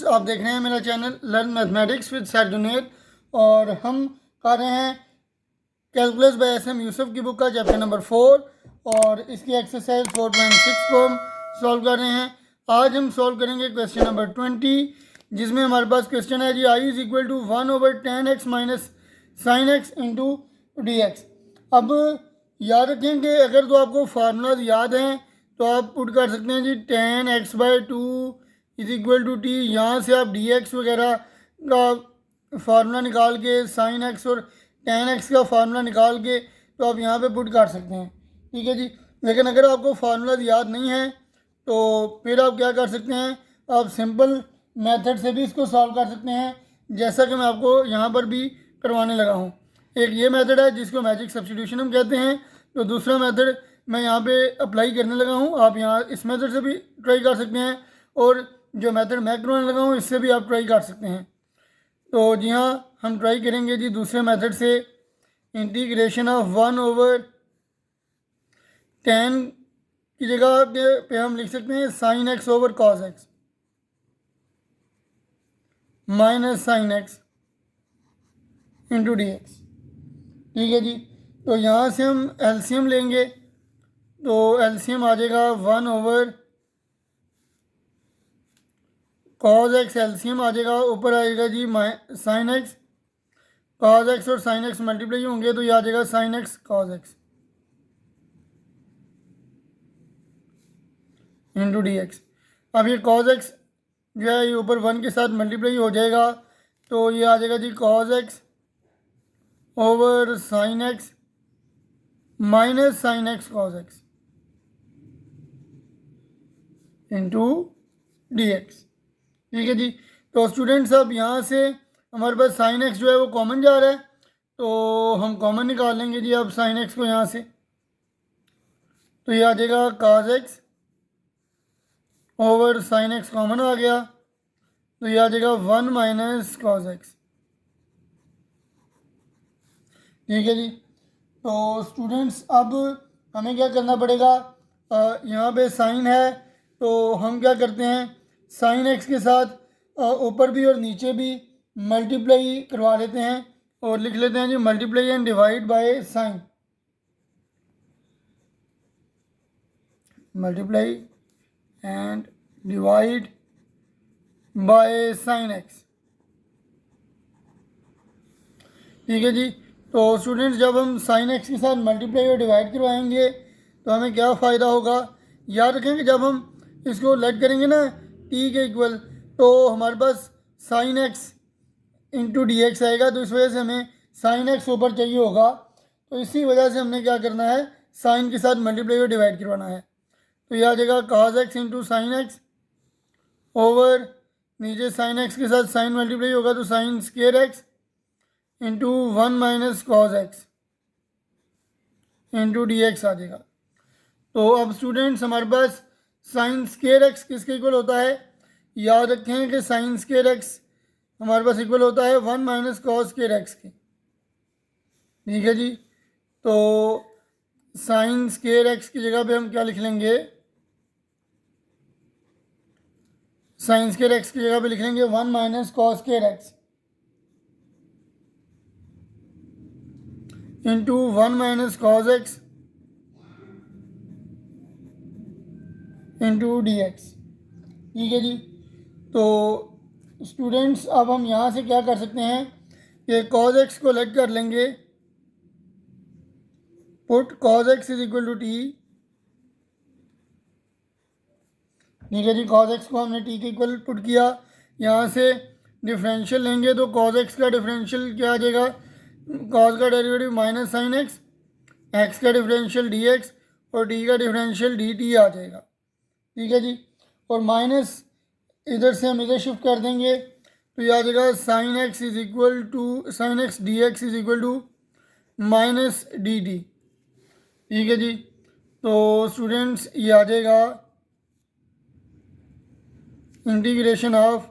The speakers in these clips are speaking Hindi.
स्टूडेंट्स, आप देख रहे हैं मेरा channel learn mathematics with sir Junaid और हम कर रहे हैं कैलकुलस बाय एस.एम. यूसुफ की बुक का चैप्टर नंबर 4 और इसकी एक्सरसाइज 4.6 को हम सॉल्व कर रहे हैं। आज हम सॉल्व करेंगे क्वेश्चन नंबर 20, जिसमें हमारे पास क्वेश्चन है जी i is equal to 1/10x minus sine x into d x. अब याद रखें कि अगर तो आपको फार्मूलाज याद हैं तो आप पुट कर सकते हैं जी 10x/2 is equal to t. यहाँ से आप डी एक्स वगैरह का फार्मूला निकाल के, साइन एक्स और टेन एक्स का फार्मूला निकाल के तो आप यहाँ पे पुट कर सकते हैं, ठीक है जी। लेकिन अगर आपको फार्मूला याद नहीं है तो फिर आप क्या कर सकते हैं, आप सिंपल मेथड से भी इसको सॉल्व कर सकते हैं, जैसा कि मैं आपको यहाँ पर भी करवाने लगा हूँ। एक ये मेथड है जिसको मैजिक सब्स्टिट्यूशन हम कहते हैं, तो दूसरा मेथड मैं यहाँ पे अप्लाई करने लगा हूँ। आप यहाँ इस मेथड से भी ट्राई कर सकते हैं और जो मेथड मैं करवाने लगा हूँ इससे भी आप ट्राई कर सकते हैं। तो जी हाँ, हम ट्राई करेंगे जी दूसरे मेथड से। इंटीग्रेशन ऑफ 1/10 की जगह पे हम लिख सकते हैं sign x over cos x minus sine x into d x, ठीक है जी। तो यहाँ से हम एलसीएम लेंगे, तो एलसीएम आ जाएगा 1/cos एक्स, एलसीएम आ जाएगा, ऊपर आएगा जी साइन एक्स। cos एक्स और साइन एक्स मल्टीप्लाई होंगे तो ये आ जाएगा sine x cos x into d x. अब ये cos एक्स जो है ये ऊपर 1 के साथ मल्टीप्लाई हो जाएगा, तो ये आ जाएगा जी cos x over sine x minus sine x cos x into d x, ठीक है जी। तो स्टूडेंट्स अब यहाँ से हमारे पास साइन एक्स जो है वो कॉमन जा रहा है, तो हम कॉमन निकाल लेंगे जी अब साइन एक्स को यहाँ से। तो ये आ जाएगा cos x over sine x common आ गया, तो ये आ जाएगा 1 माइनस cos एक्स, ठीक है जी। तो स्टूडेंट्स अब हमें क्या करना पड़ेगा, यहाँ पे साइन है तो हम क्या करते हैं, साइन एक्स के साथ ऊपर भी और नीचे भी मल्टीप्लाई करवा लेते हैं और लिख लेते हैं जी multiply and divide by sine, multiply and divide by sine x, ठीक है जी। तो स्टूडेंट्स जब हम साइन एक्स के साथ मल्टीप्लाई और डिवाइड करवाएंगे तो हमें क्या फ़ायदा होगा, याद रखें कि जब हम इसको लेट करेंगे ना टी के इक्वल, तो हमारे पास sine x into d x आएगा, तो इस वजह से हमें साइन एक्स ऊपर चाहिए होगा, तो इसी वजह से हमने क्या करना है, साइन के साथ मल्टीप्लाई और डिवाइड करवाना है। तो यह आ जाएगा cos x into sine x over नीचे साइन एक्स के साथ साइन मल्टीप्लाई होगा तो sine square x into 1 minus cos x into d x आ जाएगा। तो अब स्टूडेंट्स हमारे पास साइन स्क्वायर एक्स किसके इक्वल होता है, याद रखें कि साइन स्क्वायर एक्स हमारे पास इक्वल होता है 1 माइनस कॉस स्क्वायर एक्स के, ठीक है जी। तो साइन स्क्वायर एक्स की जगह पे हम क्या लिख लेंगे, साइन स्क्वायर एक्स की जगह पे लिख लेंगे 1 minus cos square x into 1 minus cos x into d x, ठीक है जी। तो स्टूडेंट्स अब हम यहाँ से क्या कर सकते हैं कि cos एक्स को लेट कर लेंगे, put cos x is equal to t, ठीक है जी। cos एक्स को हमने टी के इक्वल पुट किया, यहाँ से डिफरेंशियल लेंगे तो cos एक्स का डिफरेंशियल क्या आ जाएगा, cos का derivative minus sine x, x का डिफरेंशियल डी एक्स और टी का डिफरेंशियल डी टी आ जाएगा, ठीक है जी। और माइनस इधर से हम इधर शिफ्ट कर देंगे तो ये आ जाएगा sine x is equal to sine x d x is equal to minus d t, ठीक है जी। तो स्टूडेंट्स ये आ जाएगा इंटीग्रेशन ऑफ,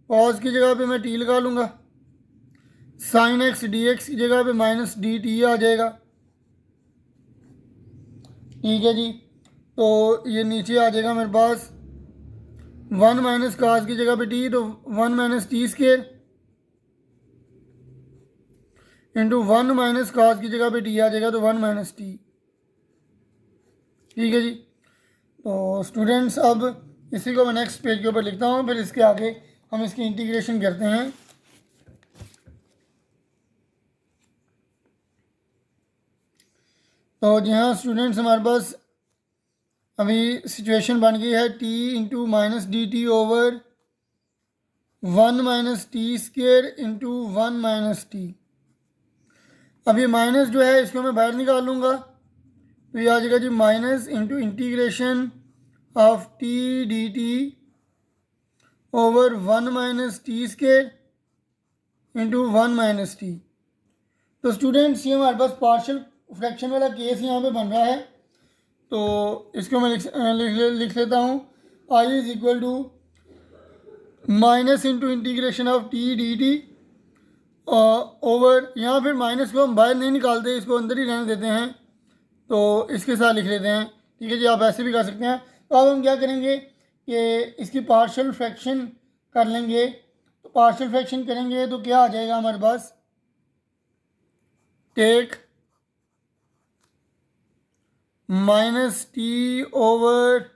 कॉस की जगह पे मैं टी लगा लूँगा, साइन एक्स डी एक्स की जगह पे माइनस डी टी आ जाएगा, ठीक है जी। तो ये नीचे आ जाएगा मेरे पास वन माइनस काज की जगह पे टी, तो one minus t square into one minus काज की जगह पे टी आ जाएगा, तो वन माइनस टी। ठीक है जी। तो स्टूडेंट्स अब इसी को मैं नेक्स्ट पेज के ऊपर लिखता हूँ, फिर इसके आगे हम इसकी इंटीग्रेशन करते हैं। तो जी हाँ स्टूडेंट्स, हमारे पास अभी सिचुएशन बन गई है T into minus d t over one minus t square into one minus T. अब ये माइनस जो है इसको मैं बाहर निकाल लूँगा, तो ये आ जाएगा जी minus into integration of t d t over one minus t square into one minus t. तो स्टूडेंट्स ये हमारे पास पार्शियल फ्रैक्शन वाला केस यहाँ पे बन रहा है, तो इसको मैं लिख लेता हूँ। I is equal to minus into integration of t d t over, यहाँ फिर माइनस को हम बाहर नहीं निकालते, इसको अंदर ही रहने देते हैं, तो इसके साथ लिख लेते हैं। ठीक है जी, आप ऐसे भी कर सकते हैं। तो अब हम क्या करेंगे कि इसकी पार्शियल फ्रैक्शन कर लेंगे। तो पार्शियल फ्रैक्शन करेंगे तो क्या आ जाएगा हमारे पास, take minus t over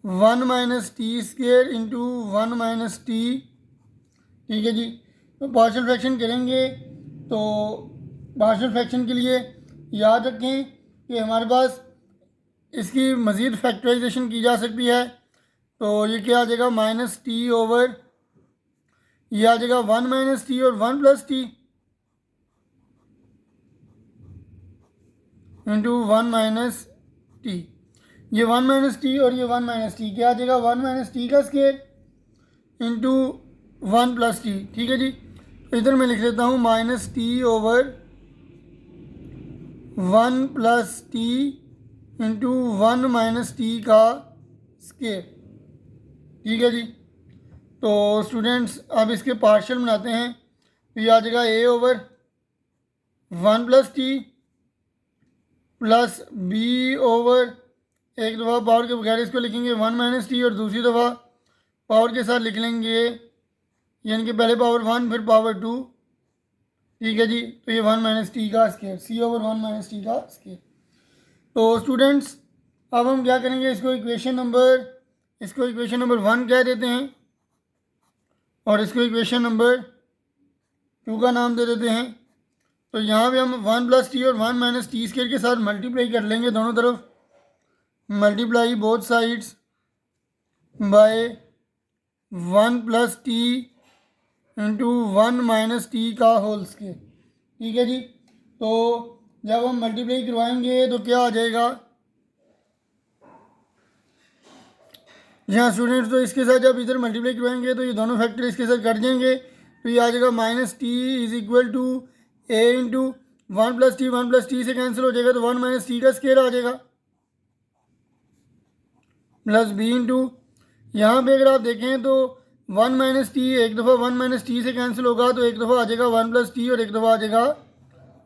one minus t square into one minus t. ठीक है जी। तो पार्शियल फ्रैक्शन करेंगे, तो पार्शियल फ्रैक्शन के लिए याद रखें कि हमारे पास इसकी मज़ीद फैक्टराइजेशन की जा सकती है। तो ये क्या आ जाएगा, माइनस टी ओवर, ये आ जाएगा वन माइनस टी और one plus t into one minus T. ये वन माइनस टी और ये वन माइनस टी क्या आ जाएगा, वन माइनस टी का square into one plus T. ठीक है जी। इधर मैं लिख लेता हूँ minus t over one plus t into one minus t का स्केयर। ठीक है जी। तो स्टूडेंट्स अब इसके पार्शियल बनाते हैं, तो ये आ जाएगा A over one plus t plus B over, एक दफ़ा पावर के बगैर इसको लिखेंगे वन माइनस टी और दूसरी दफ़ा पावर के साथ लिख लेंगे, यानी कि पहले पावर वन फिर पावर टू। ठीक है जी। तो ये वन माइनस टी का स्केयर, सी ओवर वन माइनस टी का स्केयर। तो स्टूडेंट्स अब हम क्या करेंगे, इसको इक्वेशन नंबर वन कह देते हैं और इसको इक्वेशन नंबर टू का नाम दे देते हैं। तो यहाँ पे हम वन प्लस टी और वन माइनस टी स्केयर के साथ मल्टीप्लाई कर लेंगे दोनों तरफ, multiply both sides by one plus t into one minus t का होल स्केयर। ठीक है जी। तो जब हम मल्टीप्लाई करवाएंगे तो क्या आ जाएगा, जी हाँ स्टूडेंट्स, तो इसके साथ जब इधर मल्टीप्लाई करवाएंगे तो ये दोनों फैक्टर इसके साथ कट जाएंगे, तो ये आ जाएगा minus t is equal to A into one plus t से कैंसिल हो जाएगा, तो वन माइनस टी का स्केयर आ जाएगा प्लस बी इंटू, यहाँ पे अगर आप देखें तो वन माइनस टी एक दफ़ा वन माइनस टी से कैंसिल होगा, तो एक दफ़ा आ जाएगा वन प्लस टी और एक दफ़ा आ जाएगा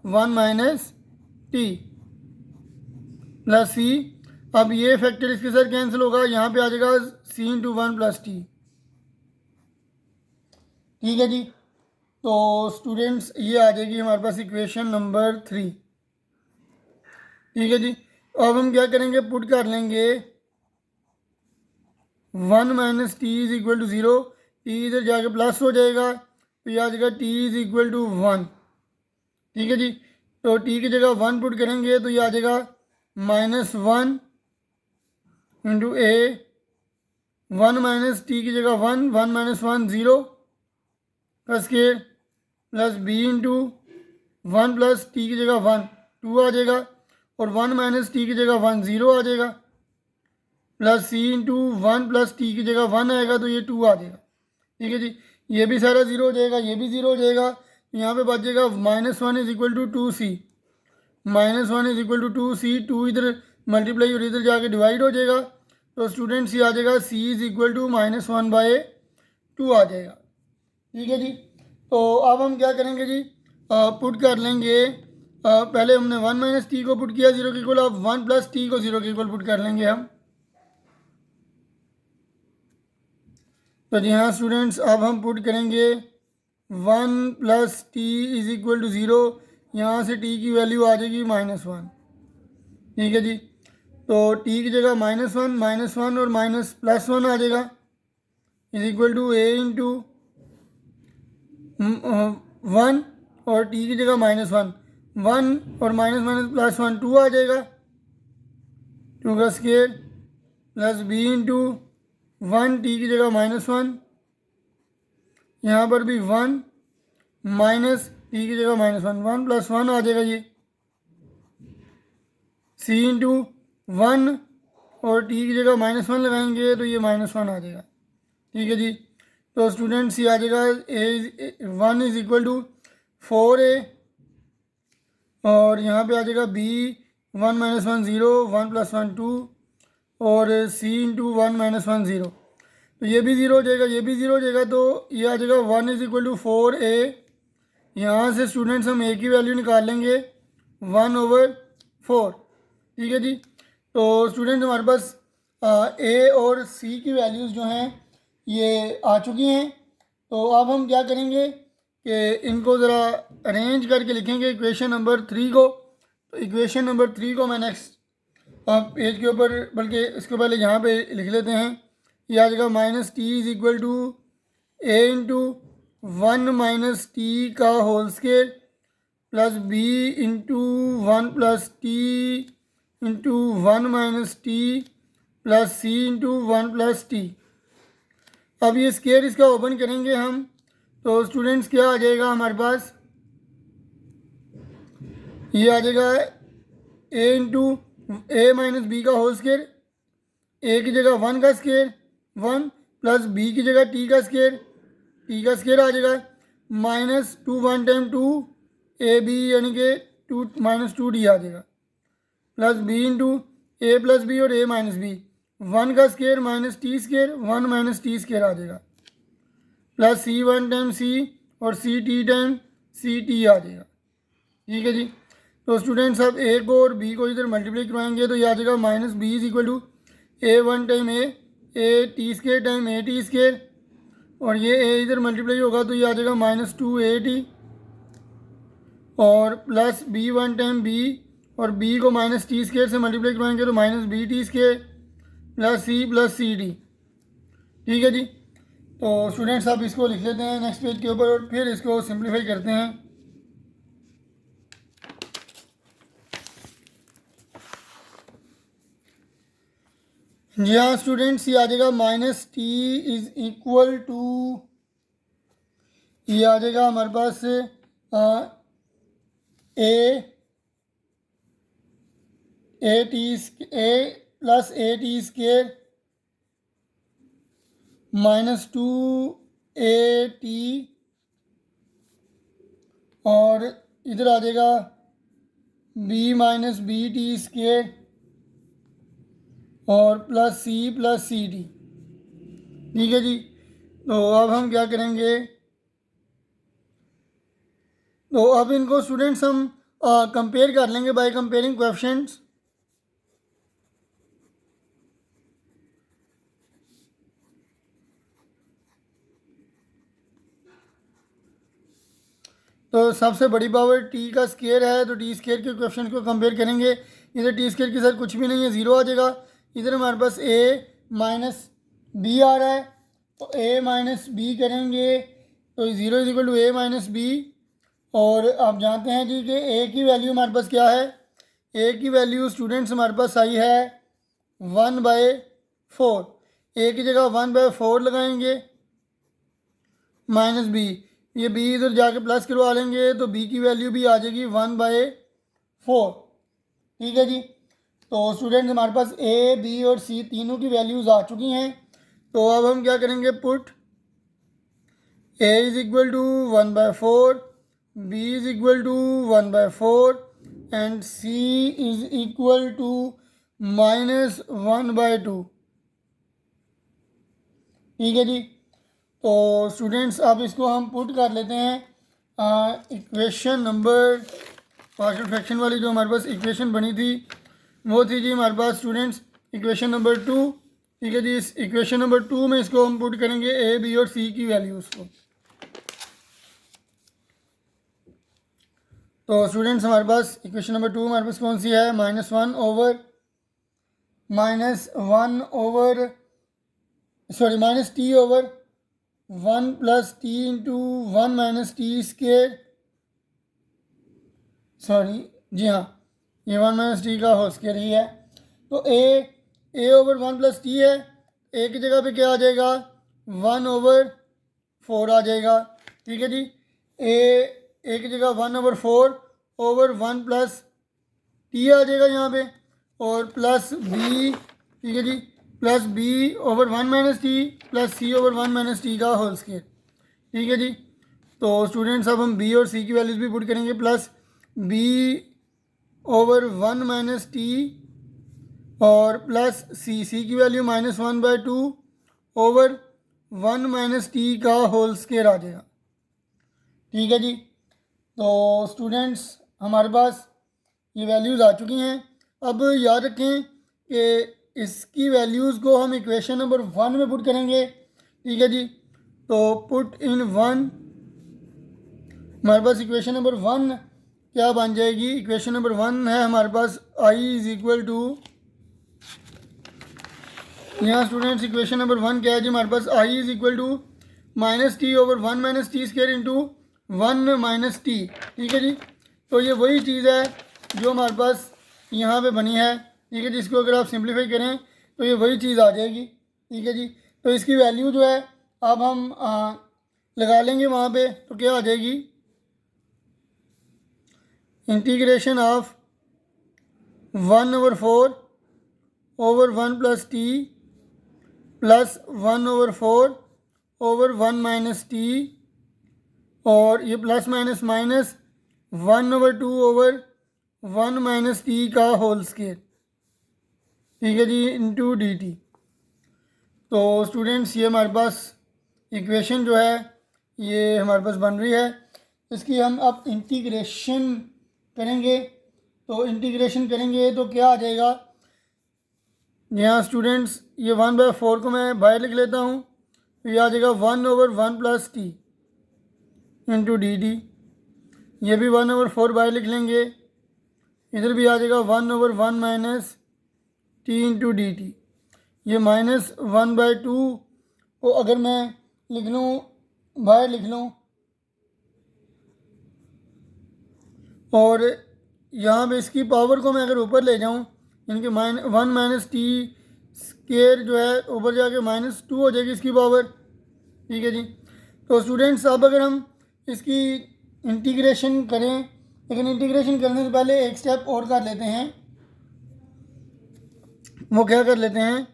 वन माइनस टी प्लस सी। अब ये फैक्टर इसके साथ कैंसिल होगा, यहाँ पे आ जाएगा सी इंटू वन प्लस टी। ठीक है जी। तो स्टूडेंट्स ये आ जाएगी हमारे पास इक्वेशन नंबर थ्री। ठीक है जी। अब हम क्या करेंगे, पुट कर लेंगे one minus t is equal to zero, t इधर जाके प्लस हो जाएगा, तो ये आ जाएगा t is equal to one. ठीक है जी। तो टी की जगह वन पुट करेंगे तो ये आ जाएगा minus one into a, one minus t की जगह one, one minus one zero का square plus b into one plus t की जगह वन टू आ जाएगा, और वन माइनस टी की जगह वन ज़ीरो आ जाएगा, प्लस सी इंटू वन प्लस टी की जगह वन आएगा, तो ये टू आ जाएगा। ठीक है जी। ये भी सारा ज़ीरो हो जाएगा, ये भी ज़ीरो हो जाएगा, यहाँ पे बच जाएगा minus one is equal to two C, minus one is equal to two C, two इधर मल्टीप्लाई और इधर जाके डिवाइड हो जाएगा, तो स्टूडेंट्स ये आ जाएगा c is equal to minus one by two आ जाएगा। ठीक है जी। तो अब हम क्या करेंगे जी, पुट कर लेंगे, पहले हमने वन माइनस टी को पुट किया ज़ीरो के इक्वल, अब वन प्लस टी को ज़ीरो के इक्वल पुट कर लेंगे हम। तो जी हाँ स्टूडेंट्स, अब हम पुट करेंगे 1 + t = 0। यहाँ से t की वैल्यू आ जाएगी -1। ठीक है जी, तो t की जगह -1 और +1 आ जाएगा, = a × 1 और t की जगह -1 1 और -1 +1 2 आ जाएगा, 2 का स्केयर प्लस b × 1 t की जगह -1, यहाँ पर भी 1 माइनस t की जगह -1 1 + 1 आ जाएगा ये, c × 1 और t की जगह -1 लगाएंगे तो ये -1 आ जाएगा। ठीक है जी, तो स्टूडेंट्स ये आ जाएगा 1 = 4a और यहाँ पे आ जाएगा b 1 - 1 0 1 + 1 2 और c × 1 - 1 0, तो ये भी 0 हो जाएगा, ये भी 0 हो जाएगा, तो ये आ जाएगा 1 = 4a। यहाँ से स्टूडेंट्स हम a की वैल्यू निकाल लेंगे 1/4। ठीक है जी, तो स्टूडेंट्स हमारे पास a और c की वैल्यूज़ जो हैं ये आ चुकी हैं। तो अब हम क्या करेंगे कि इनको ज़रा अरेंज करके लिखेंगे इक्वेशन नंबर 3 को। तो इक्वेशन नंबर 3 को मैं नेक्स्ट पेज के ऊपर, बल्कि इसके पहले यहाँ पे लिख लेते हैं। ये आ जाएगा -t = a × 1 - t का whole square plus b × 1 + t × 1 - t plus c × 1 + t। अब ये स्केयर इसका ओपन करेंगे हम, तो स्टूडेंट्स क्या आ जाएगा हमारे पास, ये आ जाएगा a × a - b का होल स्केयर, a की जगह 1 का स्केयर 1 प्लस b की जगह t का स्केयर आ जाएगा, -2 1 टाइम 2 ab यानी कि 2 -2d आ जाएगा, प्लस b × a + b और a - b 1 का square -t square 1 - t square आ जाएगा, प्लस c 1 टाइम c और c t time c t आ जाएगा। ठीक है जी, तो स्टूडेंट्स अब a को और b को इधर मल्टीप्लाई करवाएंगे तो ये आ जाएगा -b = a1 time a t square time a t square और ये a इधर मल्टीप्लाई होगा तो ये आ जाएगा -2at और प्लस b1 टाइम b और b को -t स्केयर से मल्टीप्लाई करवाएंगे तो -bt square plus c d। ठीक है जी, तो स्टूडेंट्स आप इसको लिख लेते हैं नेक्स्ट पेज के ऊपर और फिर इसको सिंप्लीफाई करते हैं। जी हाँ स्टूडेंट्स, ये आ जाएगा -t = ये आ जाएगा हमारे पास प्लस at स्केयर -2at और इधर आ जाएगा b - bt स्केयर और प्लस c d। ठीक है जी, तो अब हम क्या करेंगे, तो अब इनको स्टूडेंट्स हम कंपेयर कर लेंगे बाय कंपेयरिंग कोएफिशिएंट्स। तो सबसे बड़ी पावर t का स्केयर है, तो t स्केयर के कोएफिशिएंट को कंपेयर करेंगे। इधर t स्केयर के साथ कुछ भी नहीं है, 0 आ जाएगा। इधर हमारे पास a - b आ रहा है, तो a - b करेंगे तो 0 = a - b और आप जानते हैं जी कि a की वैल्यू हमारे पास क्या है, a की वैल्यू स्टूडेंट्स हमारे पास आई है 1/4। a की जगह 1/4 लगाएंगे -b, ये b इधर जाके प्लस करवा लेंगे तो b की वैल्यू भी आ जाएगी 1/4। ठीक है जी, तो स्टूडेंट्स हमारे पास a b और c तीनों की वैल्यूज़ आ चुकी हैं। तो अब हम क्या करेंगे, put a = 1/4, b = 1/4 and c = -1/2। ठीक है जी, तो स्टूडेंट्स अब इसको हम पुट कर लेते हैं इक्वेशन नंबर, पार्शियल फ्रैक्शन वाली जो हमारे पास इक्वेशन बनी थी वो थी जी हमारे पास स्टूडेंट्स इक्वेशन नंबर 2। ठीक है जी। इस इक्वेशन नंबर 2 में इसको हम पुट करेंगे ए, बी और सी की वैल्यूज़ को। तो स्टूडेंट्स हमारे पास इक्वेशन नंबर 2 हमारे पास कौन सी है, -1 over -t over 1 plus t into 1 minus t square, sorry जी हाँ, ये 1 माइनस टी का होल स्केयर ही है। तो ए ओवर 1 प्लस टी है, ए की जगह पे क्या आ जाएगा, 1 ओवर 4 आ जाएगा। ठीक है जी। ए की जगह 1 ओवर 4 ओवर 1 प्लस टी आ जाएगा यहाँ पे, और प्लस बी, ठीक है जी, plus B over 1 minus t plus c over 1 minus t का होल स्केयर। ठीक है जी। तो स्टूडेंट्स अब हम बी और सी की वैल्यूज़ भी पुट करेंगे, plus B over 1 minus t और प्लस सी की वैल्यू -1/2 ओवर 1 माइनस टी का होल स्केयर आ जाएगा। ठीक है जी। तो स्टूडेंट्स हमारे पास ये वैल्यूज़ आ चुकी हैं। अब याद रखें कि इसकी वैल्यूज़ को हम इक्वेशन नंबर 1 में पुट करेंगे। ठीक है जी। तो पुट इन 1, हमारे पास इक्वेशन नंबर 1 क्या बन जाएगी, इक्वेशन नंबर 1 है हमारे पास आई इज़ इक्वल टू, यहाँ स्टूडेंट्स इक्वेशन नंबर 1 क्या है जी, हमारे पास I is equal to -t over 1 minus t square into 1 minus t. ठीक है जी। तो ये वही चीज़ है जो हमारे पास यहाँ पे बनी है। ठीक है जी। इसको अगर आप सिंप्लीफाई करें तो ये वही चीज़ आ जाएगी। ठीक है जी। तो इसकी वैल्यू जो है अब हम लगा लेंगे वहाँ पे, तो क्या आ जाएगी, integration of 1 over 4 over 1 plus t plus 1 over 4 over 1 minus t, और ये plus minus minus 1 over 2 over 1 minus t का होल स्केयर। ठीक है जी, इंटू डी टी। तो स्टूडेंट्स ये हमारे पास इक्वेशन जो है ये हमारे पास बन रही है। इसकी हम अब इंटीग्रेशन करेंगे। तो इंटीग्रेशन करेंगे तो क्या आ जाएगा, यहाँ स्टूडेंट्स ये 1/4 को मैं बाहर लिख लेता हूँ, तो ये आ जाएगा 1 over 1 plus t into D D. ये भी 1 ओवर 4 बाहर लिख लेंगे, इधर भी आ जाएगा 1 over 1 minus T into D T. ये -1/2 को अगर मैं लिख लूँ, बाहर लिख लूँ, और यहाँ पे इसकी पावर को मैं अगर ऊपर ले जाऊँ, यानी कि 1 माइनस टी स्केयर जो है ऊपर जाके -2 हो जाएगी इसकी पावर। ठीक है जी। तो स्टूडेंट्स अब अगर हम इसकी इंटीग्रेशन करें, लेकिन इंटीग्रेशन करने से पहले एक स्टेप और कर लेते हैं। वो क्या कर लेते हैं,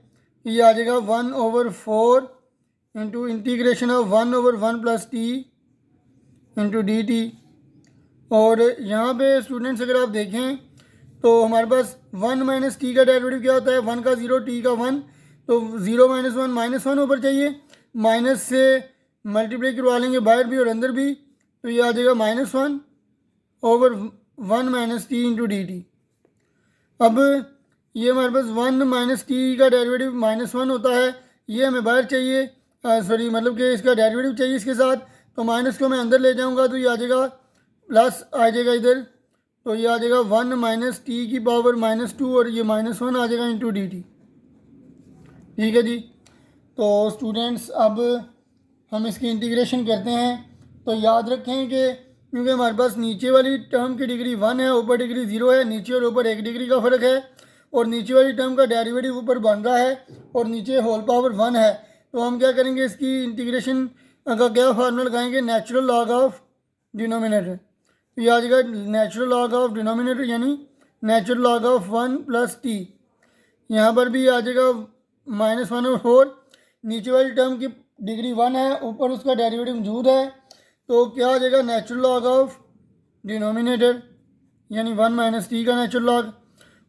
ये आ जाएगा 1 over 4 into integration of 1 over 1 plus t into D T. और यहाँ पे स्टूडेंट्स अगर आप देखें तो हमारे पास 1 माइनस टी का डेरिवेटिव क्या होता है, 1 का 0 टी का 1, तो 0 माइनस 1 -1 ऊपर चाहिए, माइनस से मल्टीप्लाई करवा लेंगे बाहर भी और अंदर भी, तो ये आ जाएगा -1 over 1 minus T into D T. अब ये हमारे पास 1 माइनस टी का डेरिवेटिव -1 होता है, ये हमें बाहर चाहिए, सॉरी मतलब कि इसका डेरिवेटिव चाहिए इसके साथ, तो माइनस को मैं अंदर ले जाऊंगा तो ये आ जाएगा प्लस आ जाएगा इधर, तो ये आ जाएगा 1 माइनस टी की पावर -2 और ये -1 आ जाएगा इंटू डी टी। ठीक है जी। तो स्टूडेंट्स अब हम इसकी इंटीग्रेशन करते हैं। तो याद रखें कि क्योंकि हमारे पास नीचे वाली टर्म की डिग्री 1 है, ऊपर डिग्री 0 है, नीचे और ऊपर 1 डिग्री का फ़र्क है, और नीचे वाली टर्म का डेरिवेटिव ऊपर बन रहा है और नीचे होल पावर 1 है, तो हम क्या करेंगे, इसकी इंटीग्रेशन का क्या फार्मूला लगाएंगे, नेचुरल लॉग ऑफ डिनोमिनेटर। तो ये आ जाएगा नेचुरल लॉग ऑफ डिनोमिनेटर यानी natural log of 1 plus T. यहाँ पर भी आ जाएगा -1/4, नीचे वाली टर्म की डिग्री 1 है, ऊपर उसका डेरिवेटिव मौजूद है, तो क्या आ जाएगा नेचुरल लॉग ऑफ डिनोमिनेटर यानी 1 माइनस टी का नेचुरल लॉग।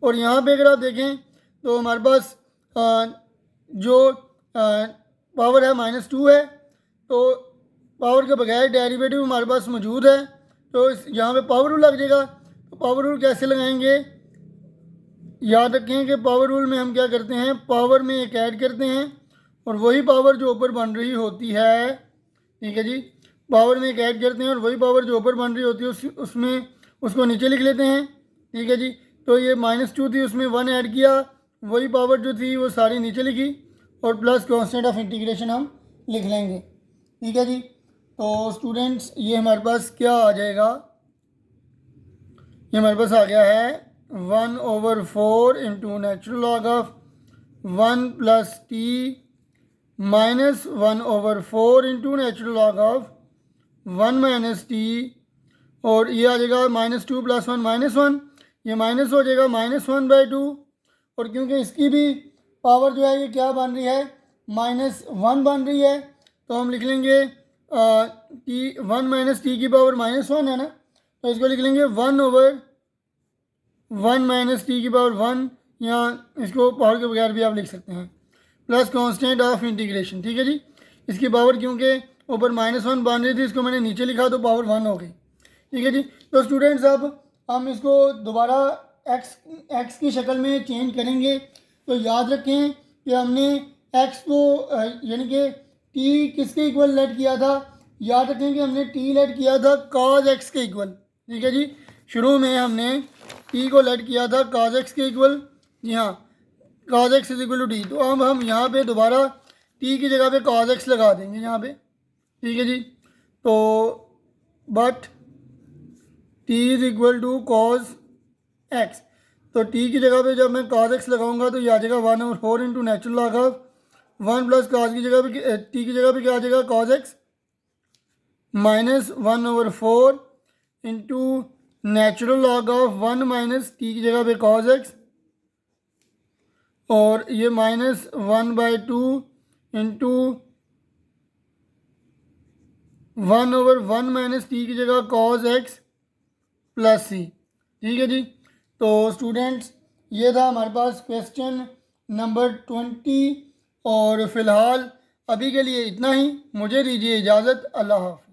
और यहाँ पे अगर आप देखें तो हमारे पास जो पावर है -2 है, तो पावर के बगैर डेरिवेटिव हमारे पास मौजूद है, तो इस यहाँ पे पावर रूल लग जाएगा। तो पावर रूल कैसे लगाएंगे, याद रखें कि पावर रूल में हम क्या करते हैं, पावर में एक ऐड करते हैं और वही पावर जो ऊपर बन रही होती है, ठीक है जी, पावर में एक ऐड करते हैं और वही पावर जो ऊपर बन रही होती है उसमें उसको नीचे लिख लेते हैं, ठीक है जी। तो ये -2 थी, उसमें 1 ऐड किया, वही पावर जो थी वो सारी नीचे लिखी और प्लस कांस्टेंट ऑफ इंटीग्रेशन हम लिख लेंगे, ठीक है जी। तो स्टूडेंट्स ये हमारे पास क्या आ जाएगा, ये हमारे पास आ गया है 1/4 into natural log of 1 + t minus 1/4 into natural log of 1 - t, और ये आ जाएगा -2 + 1 -1, ये माइनस हो जाएगा -1/2, और क्योंकि इसकी भी पावर जो है ये क्या बन रही है, -1 बन रही है, तो हम लिख लेंगे t 1 - t की पावर -1 है ना, तो इसको लिख लेंगे 1/1 - t की पावर 1, या इसको पावर के बगैर भी आप लिख सकते हैं, प्लस कांस्टेंट ऑफ इंटीग्रेशन, ठीक है जी। इसकी पावर क्योंकि ऊपर -1 बन रही थी, इसको मैंने नीचे लिखा तो पावर 1 हो गई, ठीक है जी। तो स्टूडेंट्स अब हम इसको दोबारा x की शक्ल में चेंज करेंगे, तो याद रखें कि हमने x को यानी कि t किसके इक्वल लेट किया था, याद रखें कि हमने t लेट किया था cos x के इक्वल, ठीक है जी। शुरू में हमने t को लेट किया था cos x के इक्वल, जी हाँ, cos x = t। तो अब हम यहाँ पे दोबारा t की जगह पे cos x लगा देंगे यहाँ पे, ठीक है जी। तो बट t = cos x, तो t की जगह पे जब मैं cos x लगाऊंगा तो ये आ जाएगा 1/4 into natural log of 1 + cos की जगह पे t की जगह पे क्या आ जाएगा cos x minus 1/4 into natural log of 1 - t की जगह पे cos x, और ये -1/2 इंटू 1/1 - t की जगह cos x + c, ठीक है जी। तो स्टूडेंट्स ये था हमारे पास क्वेश्चन नंबर 20, और फ़िलहाल अभी के लिए इतना ही, मुझे दीजिए इजाज़त, अल्लाह हाफ़िज़।